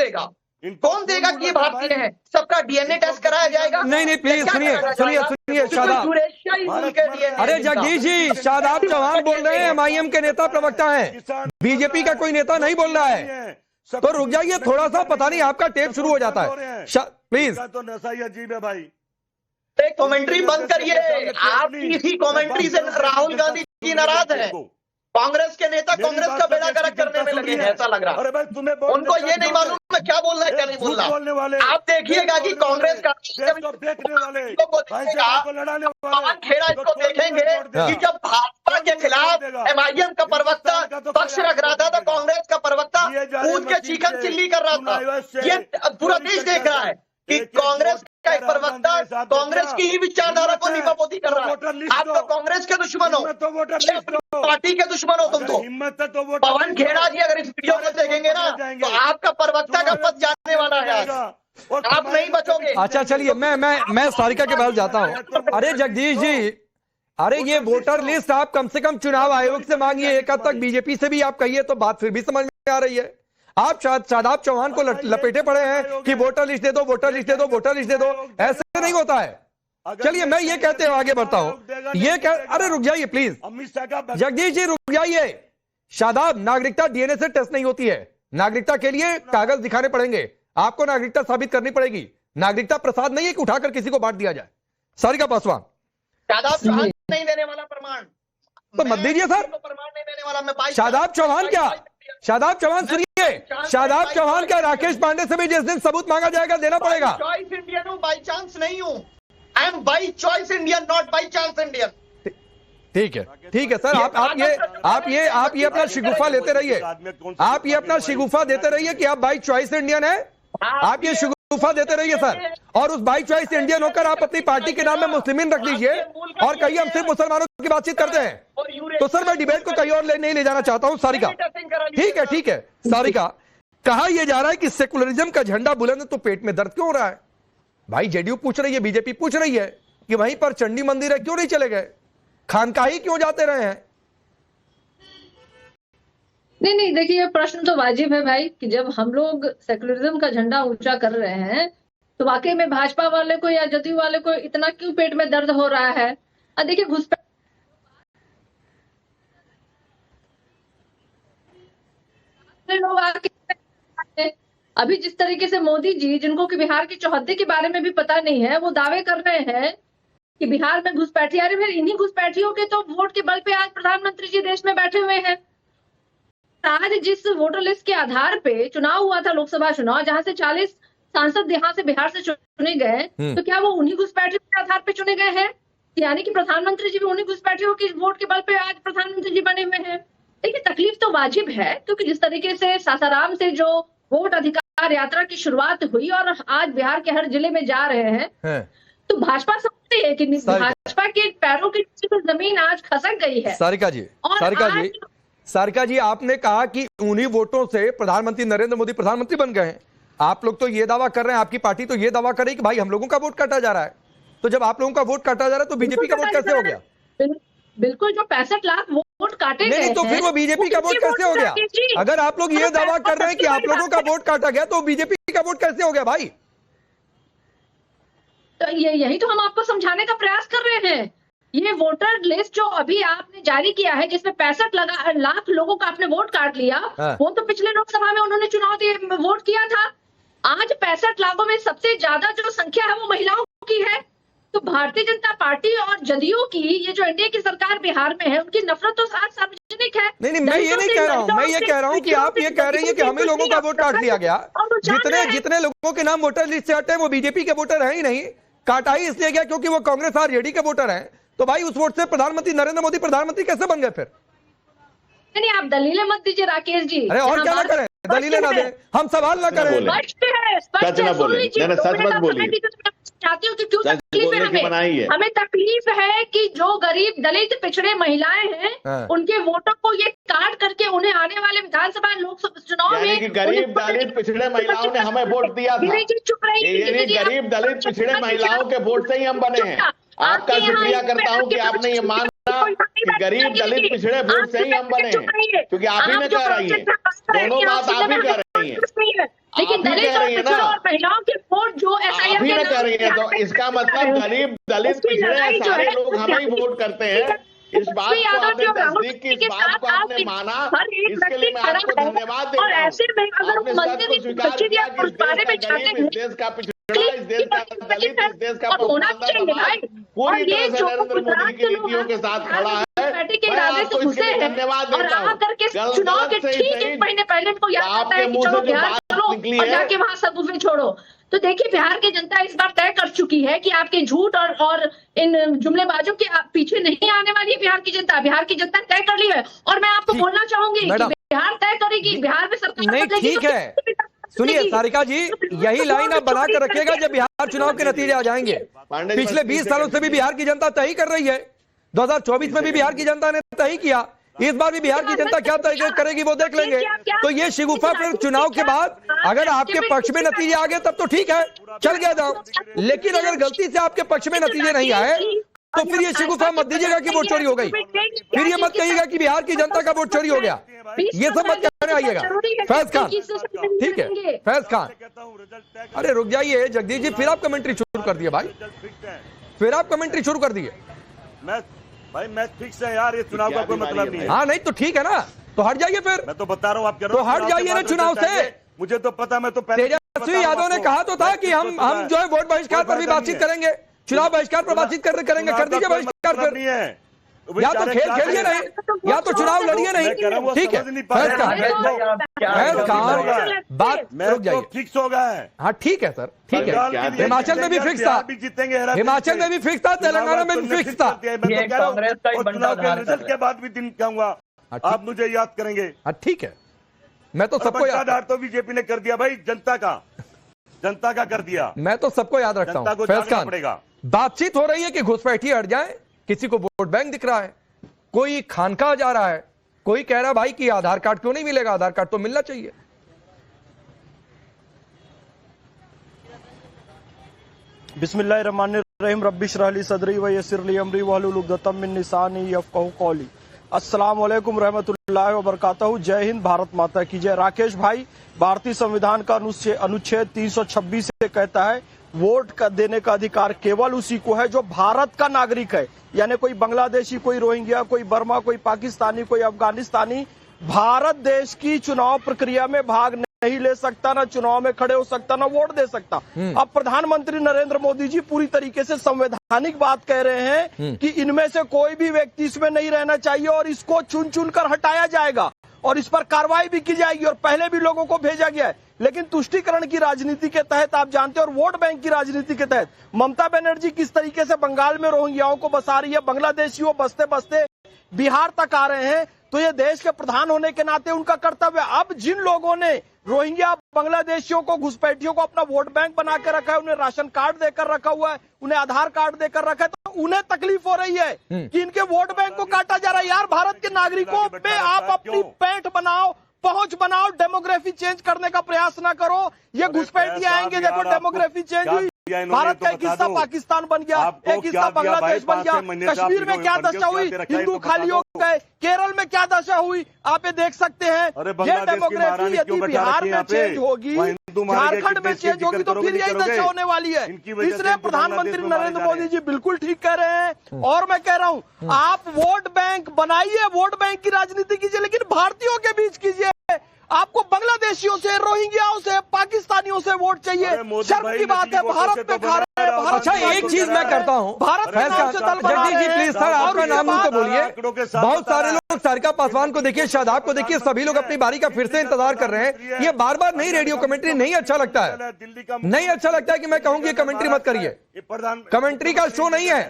देगा कि ये भारतीय है? सबका डीएनए टेस्ट कराया जाएगा? नहीं, प्लीज सुनिए शादाब। अरे जगदीश जी, शादाब चौहान बोल रहे हैं, एमआईएम के नेता प्रवक्ता हैं, बीजेपी का कोई नेता नहीं बोल रहा है। तो रुक जाइए थोड़ा सा, पता नहीं आपका टेप शुरू हो जाता है। प्लीज तो नशा ही अजीब है भाई। कमेंट्री बंद करिए, आपकी इसी कमेंट्री से राहुल गांधी जी नाराज है। कांग्रेस के नेता कांग्रेस का बेड़ा गर्क करने में लगे हैं, ऐसा लग रहा है। उनको ये नहीं मालूम मैं क्या बोल रहा है क्या नहीं बोल रहा। आप देखिएगा कि कांग्रेस का पवन खेड़ा इसको देखेंगे कि जब भाजपा के खिलाफ एमआईएम का प्रवक्ता पक्ष रख रहा था तो कांग्रेस का प्रवक्ता कूद के चिकन चिल्ली कर रहा था। ये पूरा देश देख रहा है कि कांग्रेस का एक प्रवक्ता कांग्रेस की ही विचारधारा को लीपापोती कर रहा है। आप तो कांग्रेस के दुश्मन हो, पार्टी के दुश्मन हो तुम तो। पवन खेड़ा जी अगर इस वीडियो को देखेंगे ना तो आपका प्रवक्ता का पद जाने वाला है, आप नहीं बचोगे। अच्छा चलिए, मैं सारिका के पास जाता हूं। अरे जगदीश जी, अरे ये वोटर लिस्ट आप कम से कम चुनाव आयोग से मांगिए, एक हद तक बीजेपी से भी आप कहिए तो बात फिर भी समझ में आ रही है। आप शादाब चौहान को लपेटे पड़े हैं कि वोटर लिस्ट दे दो, वोटर लिस्ट दे दो, वोटर लिस्ट दे दो। ऐसे नहीं होता है। चलिए मैं ये कहते हुए आगे बढ़ता हूं। अरे रुक जाइए प्लीज जगदीश जी, रुक जाइए। शादाब, नागरिकता डीएनए से टेस्ट नहीं होती है। नागरिकता के लिए कागज दिखाने पड़ेंगे, आपको नागरिकता साबित करनी पड़ेगी। नागरिकता प्रसाद नहीं है कि उठाकर किसी को बांट दिया जाए। सारिका पासवान, शादाब चौहान नहीं देने वाला प्रमाण तो मत दीजिए सर। प्रमाण नहीं देने वाला मैं शादाब चौहान क्या, शादाब चौहान सुनिए, शादाब चौहान क्या राकेश पांडे से भी जिस दिन सबूत मांगा जाएगा देना पड़ेगा। चॉइस इंडियन हूं, बाई चांस नहीं हूं। I am by choice Indian, not by chance Indian. ठीक है सर, आप ये अपना शिगुफा लेते रहिए, आप ये अपना शिगुफा देते रहिए कि आप बाई चॉइस इंडियन है, आप ये शिगुफा देते रहिए सर। और उस बाई चॉइस इंडियन होकर आप अपनी पार्टी के नाम में मुस्लिमीन रख लीजिए और कहीं हम सिर्फ मुसलमानों की बातचीत करते हैं। तो सर मैं डिबेट को कहीं और नहीं ले जाना चाहता हूं। सारिका, ठीक है सारिका, कहा यह जा रहा है कि सेकुलरिज्म का झंडा बुलंद तो पेट में दर्द क्यों हो रहा है? भाई जेडीयू पूछ रही है, बीजेपी पूछ रही है कि वहीं पर चंडी मंदिर है, क्यों नहीं चले गए? खानकाही क्यों जाते रहे हैं? नहीं, देखिए प्रश्न तो वाजिब है भाई कि जब हम लोग सेकुलरिज्म का झंडा ऊंचा कर रहे हैं तो वाकई में भाजपा वाले को या जदयू वाले को इतना क्यों पेट में दर्द हो रहा है? देखिए घुसपैठ लोग आके अभी जिस तरीके से मोदी जी, जिनको कि बिहार के चौहद्दी के बारे में भी पता नहीं है, वो दावे कर रहे हैं कि बिहार में घुसपैठिया, अरे फिर इन्हीं घुसपैठियों के तो वोट के बल पे आज प्रधानमंत्री जी देश में बैठे हुए हैं। आज जिस वोटर लिस्ट के आधार पे चुनाव हुआ था, लोकसभा चुनाव, जहां से 40 सांसद यहाँ से बिहार से चुने गए, तो क्या वो उन्हीं घुसपैठियों के आधार पे चुने गए हैं? यानी कि प्रधानमंत्री जी भी उन्हीं घुसपैठियों की वोट के बल पे आज प्रधानमंत्री जी बने हुए हैं। देखिए तकलीफ तो वाजिब है, क्योंकि जिस तरीके से सासाराम से जो वोट अधिकार यात्रा की शुरुआत हुई और आज बिहार के हर जिले में जा रहे हैं, तो भाजपा समझती है कि भाजपा के पैरों की जमीन आज खसक गई है। सारिका जी, आपने कहा कि उन्हीं वोटों से प्रधानमंत्री नरेंद्र मोदी प्रधानमंत्री बन गए हैं। आप लोग तो ये दावा कर रहे हैं, आपकी पार्टी तो ये दावा कर रही है कि भाई हम लोगों का वोट काटा जा रहा है। तो जब आप लोगों का वोट काटा जा रहा है तो बीजेपी का वोट कैसे हो गया? बिल्कुल, जो 65 लाख वोट काटे गए नहीं, तो फिर वो बीजेपी का वोट कैसे हो गया? अगर आप लोग ये दावा कर रहे हैं कि आप लोगों का वोट काटा गया तो बीजेपी का वोट कैसे हो गया भाई? तो यही तो हम आपको समझाने का प्रयास कर रहे हैं। ये वोटर लिस्ट जो अभी आपने जारी किया है, जिसमें 65 लाख लोगों का आपने वोट काट लिया, वो तो पिछले लोकसभा में उन्होंने चुनाव दिए वोट किया था। आज 65 लाखों में सबसे ज्यादा जो संख्या है वो महिलाओं की है। तो भारतीय जनता पार्टी और जदयू की ये जो एनडीए की सरकार बिहार में है, उनकी नफरत तो आज सार्वजनिक है। नहीं, मैं ये नहीं कह रहा हूँ, मैं ये कह रहा हूँ कि आप ये कह रही हैं कि हमें लोगों का वोट काट लिया गया। जितने लोगों के नाम वोटर लिस्ट से हटे वो बीजेपी के वोटर है ही नहीं, काटा ही इसलिए गया क्योंकि वो कांग्रेस आरजेडी के वोटर हैं। तो भाई उस वोट से प्रधानमंत्री नरेंद्र मोदी प्रधानमंत्री कैसे बन गए फिर? नहीं, आप दलीलें मत दीजिए राकेश जी। अरे और क्या ना करें, दलीलें ना दें, हम सवाल ना करें। स्पष्ट है, सुन लीजिए, सच मत बोलिए। चाहती हूँ कि क्यों तकलीफ है हमें तकलीफ है कि जो गरीब दलित पिछड़े महिलाएं हैं उनके वोटों को ये काट करके उन्हें आने वाले विधानसभा लोकसभा चुनाव में गरीब दलित पिछड़े महिलाओं ने हमें वोट दिया था। गरीब दलित पिछड़े महिलाओं के वोट से ही हम बने हैं। आपका शुक्रिया करता हूँ कि आपने ये माना कि गरीब दलित पिछड़े वोट से ही हम बने हैं, क्योंकि आप ही ने कह रही है, दोनों बात आप ही कह रही है। लेकिन दलित और पिछड़े और महिलाओं के वोट जो एसआईआर के कह रही है, तो इसका मतलब गरीब दलित पिछड़े सारे लोग हमें ही वोट करते हैं। इस बात को आपने तस्दीक की, इस बात को आपने माना, इसके लिए मैं आपको धन्यवाद देता हूँ। आपने सच को स्वीकार किया कि इस देश का गरीब, इस देश का पिछड़ा, इस देश का दलित, इस देश का पूरी तरह से नरेंद्र मोदी की नीतियों के साथ खड़ा है। मैं आपको इसके लिए धन्यवाद देता हूँ। चुनाव के ठीक 1 महीने पहले इनको याद आता है कि चलो बिहार और जाके वहां सबूफे छोड़ो। तो देखिए बिहार की जनता इस बार तय कर चुकी है कि आपके झूठ और इन जुमलेबाजों के पीछे नहीं आने वाली है। बिहार की जनता तय कर ली है। और मैं आपको बोलना चाहूंगी कि बिहार तय करेगी, बिहार में सरकार नहीं, ठीक है। सुनिए सारिका जी, यही लाइन आप बना कर रखिएगा जब बिहार चुनाव के नतीजे आ जाएंगे। पिछले 20 सालों से भी बिहार की जनता तय कर रही है, 2024 में भी बिहार की जनता ने तय किया, इस बार भी बिहार की जनता क्या तय करेगी वो देख लेंगे। तो ये शिगुफा फिर चुनाव के बाद अगर आपके पक्ष में नतीजे आ गए तब तो ठीक है, चल गया जाओ। लेकिन अगर गलती से आपके पक्ष में नतीजे नहीं आए तो फिर ये शिगुफा मत दीजिएगा कि वोट चोरी हो गई, फिर ये मत कहिएगा कि बिहार की जनता का वोट चोरी हो गया, ये सब मत कहने आइएगा। फैज खान, ठीक है फैज खान, अरे रुक जाइए जगदीश जी, फिर आप कमेंट्री शुरू कर दिए भाई, फिर आप कमेंट्री शुरू कर दिए। भाई मैच फिक्स है यार, ये चुनाव का कोई मतलब नहीं है। हाँ नहीं तो ठीक है ना, तो हट जाइए फिर। मैं तो बता रहा हूँ, आप कह रहे हो तो हट जाइए ना चुनाव से। मुझे तो पता, मैं तो तेजस्वी यादव ने कहा तो था कि हम जो है वोट बहिष्कार पर भी बातचीत करेंगे, चुनाव बहिष्कार पर बातचीत करेंगे, कर दीजिए बहिष्कार। फिर या तो खेल खेलिए नहीं, या तो चुनाव लड़िए नहीं। ठीक है फैज खान, बात रुक जाइए। फिक्स हो गया है। हाँ ठीक है सर, ठीक है। हिमाचल में भी फिक्स था, हिमाचल में भी फिक्स था, तेलंगाना में भी फिक्स था। रिजल्ट के बाद भी दिन कहूंगा आप मुझे याद करेंगे। हाँ ठीक है, मैं तो सबको याद, तो बीजेपी ने कर दिया भाई, जनता का कर दिया। मैं तो सबको याद रखता हूँ। फैज खान, बातचीत हो रही है कि घुसपैठिए हट जाए, किसी को वोट बैंक दिख रहा है, कोई खानका जा रहा है, कोई कह रहा है भाई कि आधार कार्ड क्यों नहीं मिलेगा, आधार कार्ड तो मिलना चाहिए। बिस्मिल्लाहिर्रहमानिर्रहीम रब्बि इश्रह ली सदरी व यस्सिर ली अमरी वहलुल उक़दतम मिन लिसानी यफ़क़हू क़ौली। अस्सलाम वालेकुम रहमतुल्लाहि व बरकातहू। जय हिंद, भारत माता की जय। राकेश भाई, भारतीय संविधान का अनुच्छेद 326 से कहता है वोट का देने का अधिकार केवल उसी को है जो भारत का नागरिक है, यानी कोई बांग्लादेशी, कोई रोहिंग्या, कोई बर्मा, कोई पाकिस्तानी, कोई अफगानिस्तानी भारत देश की चुनाव प्रक्रिया में भाग नहीं ले सकता, ना चुनाव में खड़े हो सकता, ना वोट दे सकता। अब प्रधानमंत्री नरेंद्र मोदी जी पूरी तरीके से संवैधानिक बात कह रहे हैं कि इनमें से कोई भी व्यक्ति इसमें नहीं रहना चाहिए और इसको चुन चुन कर हटाया जाएगा और इस पर कार्रवाई भी की जाएगी और पहले भी लोगों को भेजा गया है। लेकिन तुष्टीकरण की राजनीति के तहत आप जानते हैं और वोट बैंक की राजनीति के तहत ममता बनर्जी किस तरीके से बंगाल में रोहिंग्याओं को बसा रही है, बांग्लादेशियों बसते बसते बिहार तक आ रहे हैं, तो ये देश के प्रधान होने के नाते उनका कर्तव्य। अब जिन लोगों ने रोहिंग्या बांग्लादेशियों को, घुसपैठियों को अपना वोट बैंक बना के रखा है, उन्हें राशन कार्ड देकर रखा हुआ है, उन्हें आधार कार्ड देकर रखा है, तो उन्हें तकलीफ हो रही है कि इनके वोट बैंक को काटा जा रहा है। यार, भारत के नागरिकों पे आप अपनी पैंठ बनाओ, पहुंच बनाओ, डेमोग्राफी चेंज करने का प्रयास ना करो। ये घुसपैठी आएंगे, देखो डेमोग्राफी चेंज हुई, भारत का एक हिस्सा पाकिस्तान बन गया, एक हिस्सा बांग्लादेश बन गया। कश्मीर में क्या दशा हुई, हिंदू खाली हो गए। केरल में क्या दशा हुई, आप ये देख सकते हैं। ये डेमोग्राफी यदि बिहार में चेंज होगी, झारखंड में चेंज होगी, तो फिर यही दशा होने वाली है। इसलिए प्रधानमंत्री नरेंद्र मोदी जी बिल्कुल ठीक कह रहे हैं और मैं कह रहा हूं आप वोट बैंक बनाइए, वोट बैंक की राजनीति कीजिए, लेकिन भारतीयों के बीच कीजिए। आपको बांग्लादेशियों से, रोहिंग्याओं से, पाकिस्तानियों से वोट चाहिए, शर्म की बात है। भारत पे खा रहे हैं। अच्छा, एक चीज मैं करता हूं, भारत जगदीश जी प्लीज सर आपका नाम मुंह से बोलिए। बहुत सारे लोग सारिका पासवान को देखिए, शादाब को देखिए, सभी लोग अपनी बारी का फिर से इंतजार कर रहे हैं। ये बार बार नहीं, रेडियो कमेंट्री नहीं अच्छा लगता है, नहीं अच्छा लगता है कि मैं कहूं कि कमेंट्री मत करिए, कमेंट्री का शो नहीं है,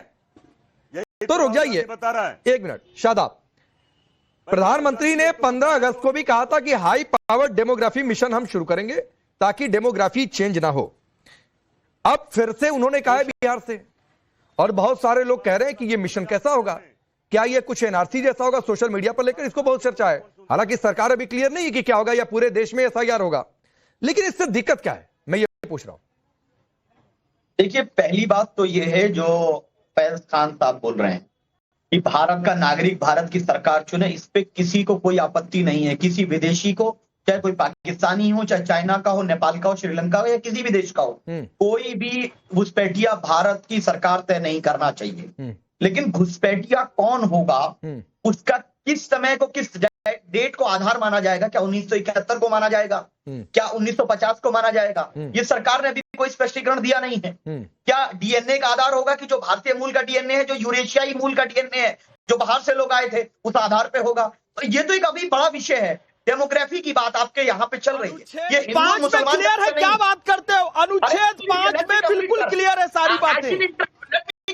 तो रुक जाइए एक मिनट। शादाब, प्रधानमंत्री ने 15 अगस्त को भी कहा था कि हाई पावर डेमोग्राफी मिशन हम शुरू करेंगे ताकि डेमोग्राफी चेंज ना हो। अब फिर से उन्होंने कहा है बिहार से, और बहुत सारे लोग कह रहे हैं कि यह मिशन कैसा होगा, क्या यह कुछ एनआरसी जैसा होगा। सोशल मीडिया पर लेकर इसको बहुत चर्चा है, हालांकि सरकार अभी क्लियर नहीं है कि क्या होगा या पूरे देश में एसआईआर होगा, लेकिन इससे दिक्कत क्या है, मैं ये पूछ रहा हूं। देखिए, पहली बात तो यह है जो फैज खान साहब बोल रहे हैं कि भारत का नागरिक भारत की सरकार चुने, इस पे किसी को कोई आपत्ति नहीं है। किसी विदेशी को, चाहे कोई पाकिस्तानी हो, चाहे चाइना का हो, नेपाल का हो, श्रीलंका हो या किसी भी देश का हो, कोई भी घुसपैठिया भारत की सरकार तय नहीं करना चाहिए। लेकिन घुसपैठिया कौन होगा, उसका किस समय को, किस डेट को आधार माना जाएगा? क्या 1971 को माना जाएगा? क्या 1950 को माना जाएगा? ये सरकार ने अभी कोई स्पष्टीकरण दिया नहीं है। क्या डीएनए का आधार होगा कि जो भारतीय मूल का डीएनए है, जो यूरेशियाई मूल का डीएनए है, जो बाहर से लोग आए थे, उस आधार पे होगा? तो ये तो एक अभी बड़ा विषय है। डेमोग्राफी की बात आपके यहाँ पे चल रही है, ये हिंदू मुसलमान क्लियर है। क्या बात करते हो? अनुच्छेद 5 में बिल्कुल क्लियर है सारी बातें।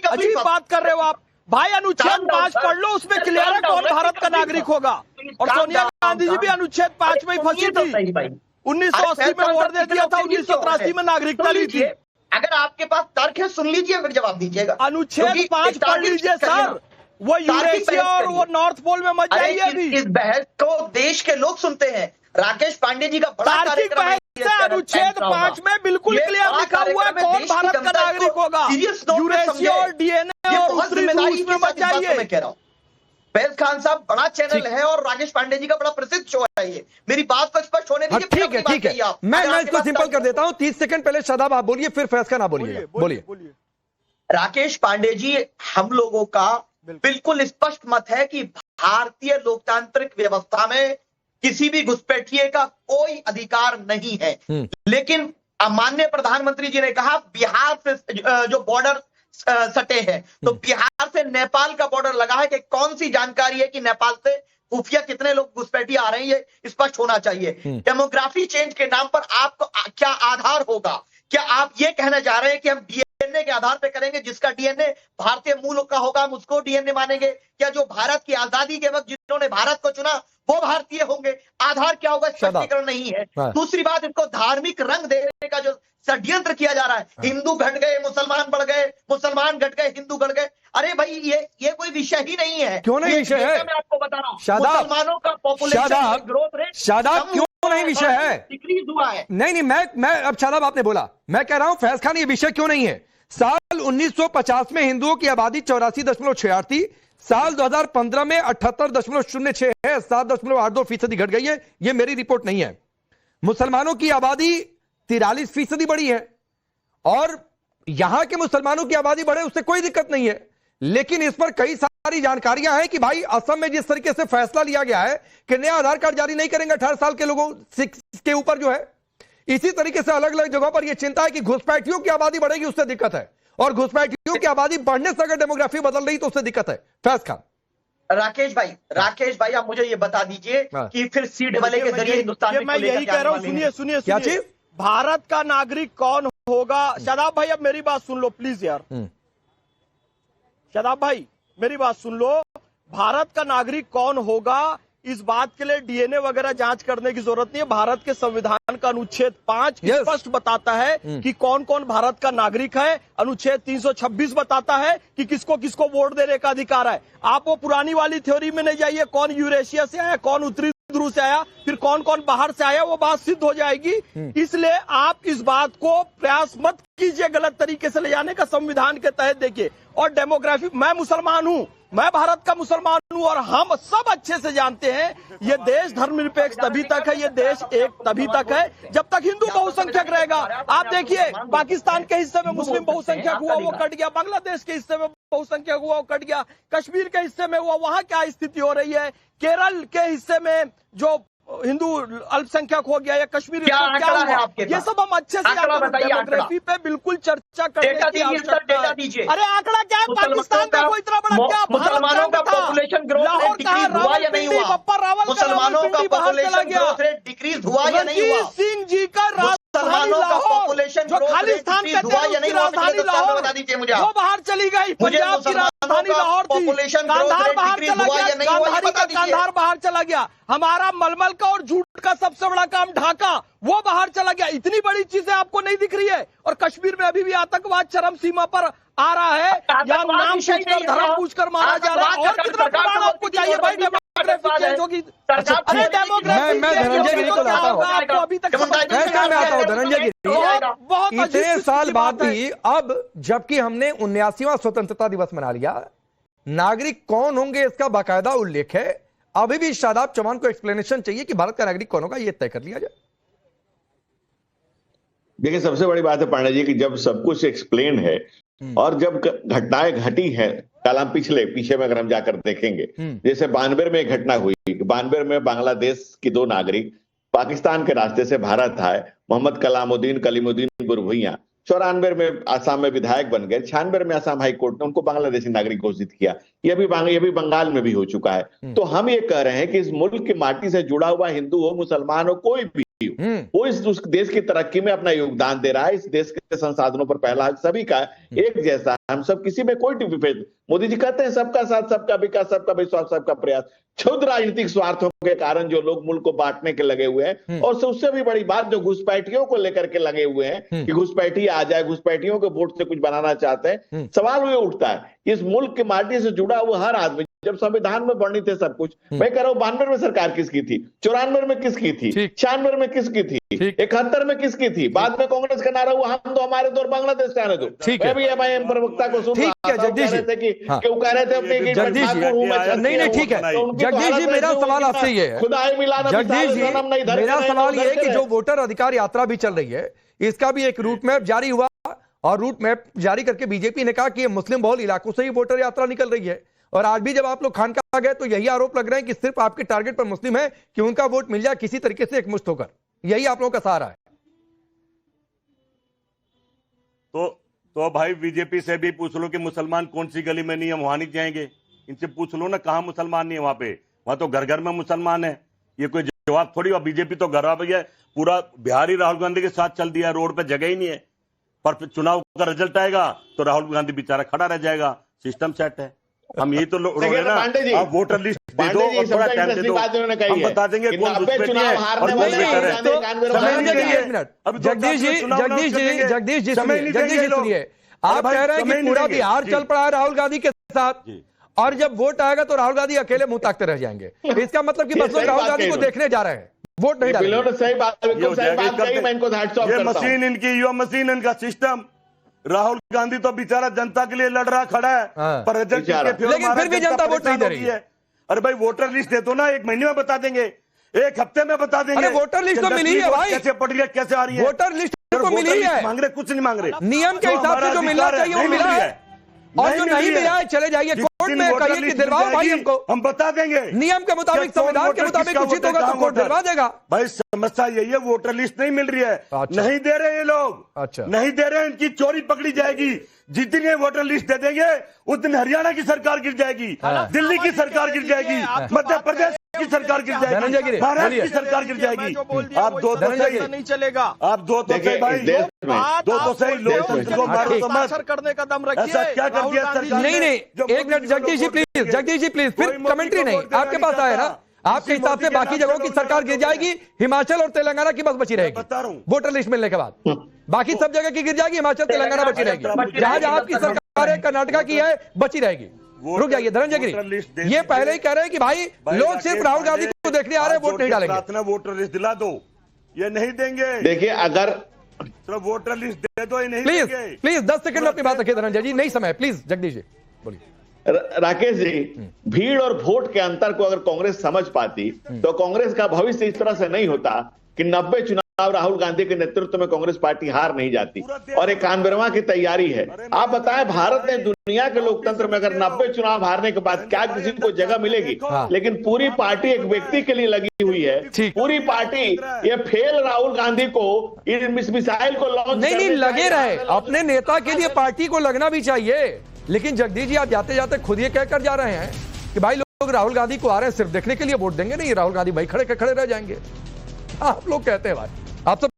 अजीब बात कर रहे हो आप भाई। अनुच्छेद 5 पढ़ लो, उसमें क्लियर है कौन भारत का नागरिक होगा। और सोनिया गांधी जी भी अनुच्छेद 5 में फंसी थी, 1980 में वोट दे दिया था, 1983 में नागरिकता ली थी। अगर आपके पास तर्क है सुन लीजिए, फिर जवाब दीजिएगा। अनुच्छेद 5 पढ़ लीजिए सर, वो यूरेशिया और वो नॉर्थ पोल में मत जाइए। अभी इस बहस को देश के लोग सुनते हैं। राकेश पांडे जी का बड़ा कार्यक्रम है। अनुच्छेद 5 में बिल्कुल क्लियर लिखा हुआ है कौन भारत का नागरिक होगा। यूरेशिया और डीएनए और उसमें मत जाइए। मैं कह रहा हूँ फैज खान साहब बड़ा चैनल है और राकेश पांडे जी का बड़ा प्रसिद्ध शो है ये। मेरी बात को स्पष्ट होने दीजिए। ठीक है, ठीक है, मैं इसको सिंपल कर देता हूं। 30 सेकंड पहले शादाब आप बोलिए, फिर फैज खान आप बोलिए। राकेश पांडे जी, हम लोगों का बिल्कुल स्पष्ट मत है कि भारतीय लोकतांत्रिक व्यवस्था में किसी भी घुसपैठिए का कोई अधिकार नहीं है। लेकिन माननीय प्रधानमंत्री जी ने कहा बिहार से जो बॉर्डर सटे हैं। तो बिहार से नेपाल का बॉर्डर लगा है कि कौन सी जानकारी है कि नेपाल से खुफिया कितने लोग घुसपैठी आ रहे हैं, ये स्पष्ट होना चाहिए। डेमोग्राफी चेंज के नाम पर आपको क्या आधार होगा? क्या आप ये कहना चाह रहे हैं कि हम डीएनए के आधार पे करेंगे, जिसका डीएनए भारतीय मूल का होगा हम उसको डीएनए मानेंगे? क्या जो भारत की आजादी के वक्त जिन्होंने भारत को चुना वो भारतीय होंगे? आधार क्या होगा, स्पष्टीकरण नहीं है। दूसरी बात, इसको धार्मिक रंग देने का जो षड्यंत्र किया जा रहा है, हिंदू घट गए मुसलमान बढ़ गए, मुसलमान घट गए हिंदू बढ़ गए। अरे भाई ये कोई विषय ही नहीं है। क्यों नहीं विषय है? मैं आपको बता रहा हूँ, मुसलमानों का पॉपुलेशन ग्रोथ रेट शादाब क्यों नहीं विषय है? डिक्रीज हुआ है। नहीं मैं अब शादाब आपने बोला, मैं कह रहा हूं फैज खान ये विषय क्यों नहीं है? साल 1950 में हिंदुओं की आबादी 84.6 थी, साल 2015 में 78.06 है, 7.82% घट गई है। ये मेरी रिपोर्ट नहीं है। मुसलमानों की आबादी 43% बढ़ी है और यहां के मुसलमानों की आबादी बढ़े उससे कोई दिक्कत नहीं है, लेकिन इस पर कई सारी जानकारियां हैं कि भाई असम में जिस तरीके से फैसला लिया गया है कि नया आधार कार्ड जारी नहीं करेंगे 18 साल के लोगों के ऊपर जो है, इसी तरीके से अलग अलग जगहों पर यह चिंता है कि घुसपैठियों की आबादी बढ़ेगी उससे दिक्कत है, और घुसपैठियों की आबादी बढ़ने से अगर डेमोग्राफी बदल रही तो उससे दिक्कत है। फैज खान। राकेश भाई आप मुझे ये बता दीजिए कि फिर सीड वाले के जरिए हिंदुस्तान मैं यही कह रहा हूँ, सुनिए क्या चीज, भारत का नागरिक कौन होगा? शादाब भाई अब मेरी बात सुन लो प्लीज यार, शादाब भाई मेरी बात सुन लो। भारत का नागरिक कौन होगा इस बात के लिए डीएनए वगैरह जांच करने की जरूरत नहीं है। भारत के संविधान का अनुच्छेद 5 स्पष्ट बताता है कि कौन कौन भारत का नागरिक है। अनुच्छेद 326 बताता है कि किसको किसको वोट देने का अधिकार है। आप वो पुरानी वाली थ्योरी में नहीं जाइए, कौन यूरेशिया से आया, कौन उत्तरी ध्रुव से आया, फिर कौन कौन बाहर से आया, वो बात सिद्ध हो जाएगी। इसलिए आप इस बात को प्रयास मत कीजिए गलत तरीके से ले जाने का। संविधान के तहत देखिए, और डेमोग्राफी, मैं मुसलमान हूं, मैं भारत का मुसलमान हूं, और हम सब अच्छे से जानते हैं ये देश धर्मनिरपेक्ष तभी तक है, ये देश एक तभी तक है जब तक हिंदू बहुसंख्यक रहेगा। आप देखिए पाकिस्तान के हिस्से में मुस्लिम बहुसंख्यक हुआ वो कट गया, बांग्लादेश के हिस्से में बहुसंख्यक हुआ वो कट गया, कश्मीर के हिस्से में हुआ, वहां क्या स्थिति हो रही है, केरल के हिस्से में जो हिंदू अल्पसंख्यक हो गया या कश्मीर क्या हुआ, ये सब हम अच्छे से डेमोग्राफी पे बिल्कुल चर्चा करने की आवश्यकता है। अरे आंकड़ा क्या है, पाकिस्तान का कोई इतना बड़ा क्या, मुसलमानों का पॉपुलेशन ग्रोथ रेट डिक्रीज हुआ या नहीं हुआ? मुसलमानों का पॉपुलेशन ग्रोथ रेट डिक्रीज हुआ या नहीं हुआ? सिंह जी का मुसलमानों का पॉपुलेशन जो खालिस्तान के राजधानी लाहौर बता दीजिए मुझे, वो बाहर चली गई। पंजाब की राजधानी लाहौर थी, कांधार बाहर चला गया, कांधार बाहर चला गया। हमारा मलमल का और जूट का सबसे बड़ा काम ढाका, वो बाहर चला गया। इतनी बड़ी चीजें आपको नहीं दिख रही है। और कश्मीर में अभी भी आतंकवाद चरम सीमा पर आ रहा है, या नाम पूछकर धर्म पूछकर मारा जा रहा है। और कितना प्रमाण आपको चाहिए भाई डेमोग्राफी चेंज होगी? अरे डेमोग्राफी मैं धनंजय गिरी को लाता हूं, आपको अभी तक मैं आता हूं धनंजय गिरी। इतने साल बाद भी अब जबकि हमने 79वां स्वतंत्रता दिवस मना लिया, नागरिक कौन होंगे इसका बाकायदा उल्लेख है, अभी भी शादाब चौहान को एक्सप्लेनेशन चाहिए कि भारत का नागरिक कौन होगा, यह तय कर लिया जाए। देखिए सबसे बड़ी बात है पांडे जी कि जब सब कुछ एक्सप्लेन है और जब घटनाएं घटी है, कल हम पीछे में अगर हम जाकर देखेंगे, जैसे 92 में एक घटना हुई, 92 में बांग्लादेश की 2 नागरिक पाकिस्तान के रास्ते से भारत आए, मोहम्मद कलीमुद्दीन बुरभुइया। 94 में आसाम में विधायक बन गए, 96 में आसाम हाई कोर्ट ने उनको बांग्लादेशी नागरिक घोषित किया। ये भी बंगाल में भी हो चुका है। तो हम ये कह रहे हैं कि इस मुल्क की माटी से जुड़ा हुआ हिंदू हो, मुसलमान हो, कोई भी वो इस देश की तरक्की में अपना योगदान दे रहा है। इस देश के संसाधनों पर पहला हक सभी का एक जैसा, हम सब किसी में कोई विभेद, मोदी जी कहते हैं सबका साथ, सबका विकास, सबका विश्वास, सबका प्रयास। क्षुद्र राजनीतिक स्वार्थों के कारण जो लोग मुल्क को बांटने के लगे हुए हैं, और उससे भी बड़ी बात जो घुसपैठियों को लेकर के लगे हुए हैं कि घुसपैठी आ जाए, घुसपैठियों के वोट से कुछ बनाना चाहते हैं। सवाल ये उठता है इस मुल्क की माटी से जुड़ा हुआ हर आदमी, जब संविधान में वर्णित है सब कुछ, मैं कह रहा हूं 92 में सरकार किसकी थी, 94 में किसकी थी, 96 में किसकी थी, 71 में किसकी थी, बाद में कांग्रेस का नारा हुआ हम तो हमारे दो और बांग्लादेश का आने दो। मैं भी एमआईएम प्रवक्ता को सुन रहा था, जगदीश जी क्यों कह रहे थे अपने नहीं ठीक है जगदीश जी, मेरा सवाल आपसे ये है, जगदीश जी मेरा सवाल ये है कि जो वोटर अधिकार यात्रा भी चल रही है, इसका भी एक रूट मैप जारी हुआ, और रूट मैप जारी करके बीजेपी ने कहा कि ये मुस्लिम बहुल इलाकों से ही वोटर यात्रा निकल रही है। और आज भी जब आप लोग खानकाह गए तो यही आरोप लग रहे हैं कि सिर्फ आपके टारगेट पर मुस्लिम है कि उनका वोट मिल जाए किसी तरीके से एकमुश्त होकर, यही आप लोगों का सहारा है। तो तो भाई बीजेपी से भी पूछ लो कि मुसलमान कौन सी गली में नहीं है, वहां नहीं जाएंगे। इनसे पूछ लो ना कहाँ मुसलमान नहीं है, वहां पे, वहां तो घर घर में मुसलमान है। ये कोई जवाब थोड़ी। और बीजेपी तो घर भैया पूरा बिहार ही राहुल गांधी के साथ चल दिया, रोड पे जगह ही नहीं है। पर चुनाव का रिजल्ट आएगा तो राहुल गांधी बेचारा खड़ा रह जाएगा, सिस्टम सेट है। हम यही तो रोक रहे ना, आप वोटर लिस्ट दे दो और थोड़ा टाइम दे दो, हम बता देंगे कौन घुसपैठी है और कौन बेहतर है। जगदीश जी सुनिए, आप कह रहे हैं कि पूरा बिहार चल पड़ा है राहुल गांधी के साथ, और जब वोट आएगा तो राहुल गांधी अकेले मुंह ताकते रह जाएंगे। इसका मतलब कि बस लोग राहुल गांधी को देखने जा रहे हैं, वोट नहीं डालेंगे। सही बात, ये मशीन इनकी, यो मशीन इनका सिस्टम। राहुल गांधी तो बेचारा जनता के लिए लड़ रहा खड़ा है, पर रिजल्ट लेकिन फिर भी जनता वोट नहीं दे रही है। अरे भाई वोटर लिस्ट दे दो ना, 1 महीने में बता देंगे, 1 हफ्ते में बता देंगे। वोटर लिस्ट तो मिली है भाई, कैसे पढ़ लिया, कैसे आ रही है वोटर लिस्ट तो मिली है। मांग रहे कुछ नहीं मांग रहे, नियम के हिसाब से जो मिलना चाहिए वो मिला है, और जो नहीं मिला है चले जाइए कोर्ट में, कहिए कि दिलवाओ भाई हमको, हम बता देंगे। नियम के मुताबिक, संविधान के मुताबिक उचित होगा तो कोर्ट दिलवा देगा। भाई समस्या यही है, वोटर लिस्ट नहीं मिल रही है। नहीं दे रहे ये लोग, नहीं दे रहे, इनकी चोरी पकड़ी जाएगी। जितनी ये वोटर लिस्ट दे देंगे उतनी हरियाणा की सरकार गिर जाएगी, दिल्ली की सरकार गिर जाएगी, मध्य प्रदेश की सरकार गिर जाएगी, महाराष्ट्र की सरकार गिर जाएगी। आप दो तो सही नहीं चलेगा, आप दो तो सही भाई, दो तो सही, लोकतंत्र को मारो तो मत करने का दम रखिए। ऐसा क्या कर दिया सरकार? नहीं, एक मिनट जगदीश जी प्लीज, फिर कमेंट्री नहीं आपके पास आया ना। आपके हिसाब से बाकी जगहों की सरकार गिर जाएगी, हिमाचल और तेलंगाना की बस बची रहेगी बता रहा हूँ, वोटर लिस्ट मिलने के बाद। बाकी सब जगह की गिर जाएगी, हिमाचल तेलंगाना बची रहेगी। जहां जहां आपकी सरकार है, कर्नाटका की है, बची रहेगी। रुक जाइए धनंजय गिरी, ये पहले ही कह रहे हैं कि भाई लोग सिर्फ राहुल गांधी को देखने आ रहे हैं, वोट नहीं डालेंगे। वोटर लिस्ट दिला दो, ये नहीं देंगे। देखिए अगर वोटर लिस्ट दे दो, ये नहीं देंगे। प्लीज 10 सेकंड में अपनी बात रखिए धनंजय जी, नहीं समय, प्लीज जगदीश जी बोलिए। राकेश जी, भीड़ और वोट के अंतर को अगर कांग्रेस समझ पाती तो कांग्रेस का भविष्य इस तरह से नहीं होता कि 90 चुनाव राहुल गांधी के नेतृत्व में कांग्रेस पार्टी हार नहीं जाती, और 91वां की तैयारी है। आप बताएं, भारत ने दुनिया के लोकतंत्र में अगर 90 चुनाव हारने के बाद क्या किसी को जगह मिलेगी? लेकिन पूरी पार्टी एक व्यक्ति के लिए लगी हुई है, पूरी पार्टी ये फेल राहुल गांधी को इस मिसाइल को लॉन्च नहीं लगे रहे। अपने नेता के लिए पार्टी को लगना भी चाहिए, लेकिन जगदीश जी आप जाते जाते खुद ये कहकर जा रहे हैं कि भाई लोग राहुल गांधी को आ रहे हैं सिर्फ देखने के लिए, वोट देंगे नहीं। राहुल गांधी भाई खड़े के खड़े रह जाएंगे। आप लोग कहते हैं भाई, आप सब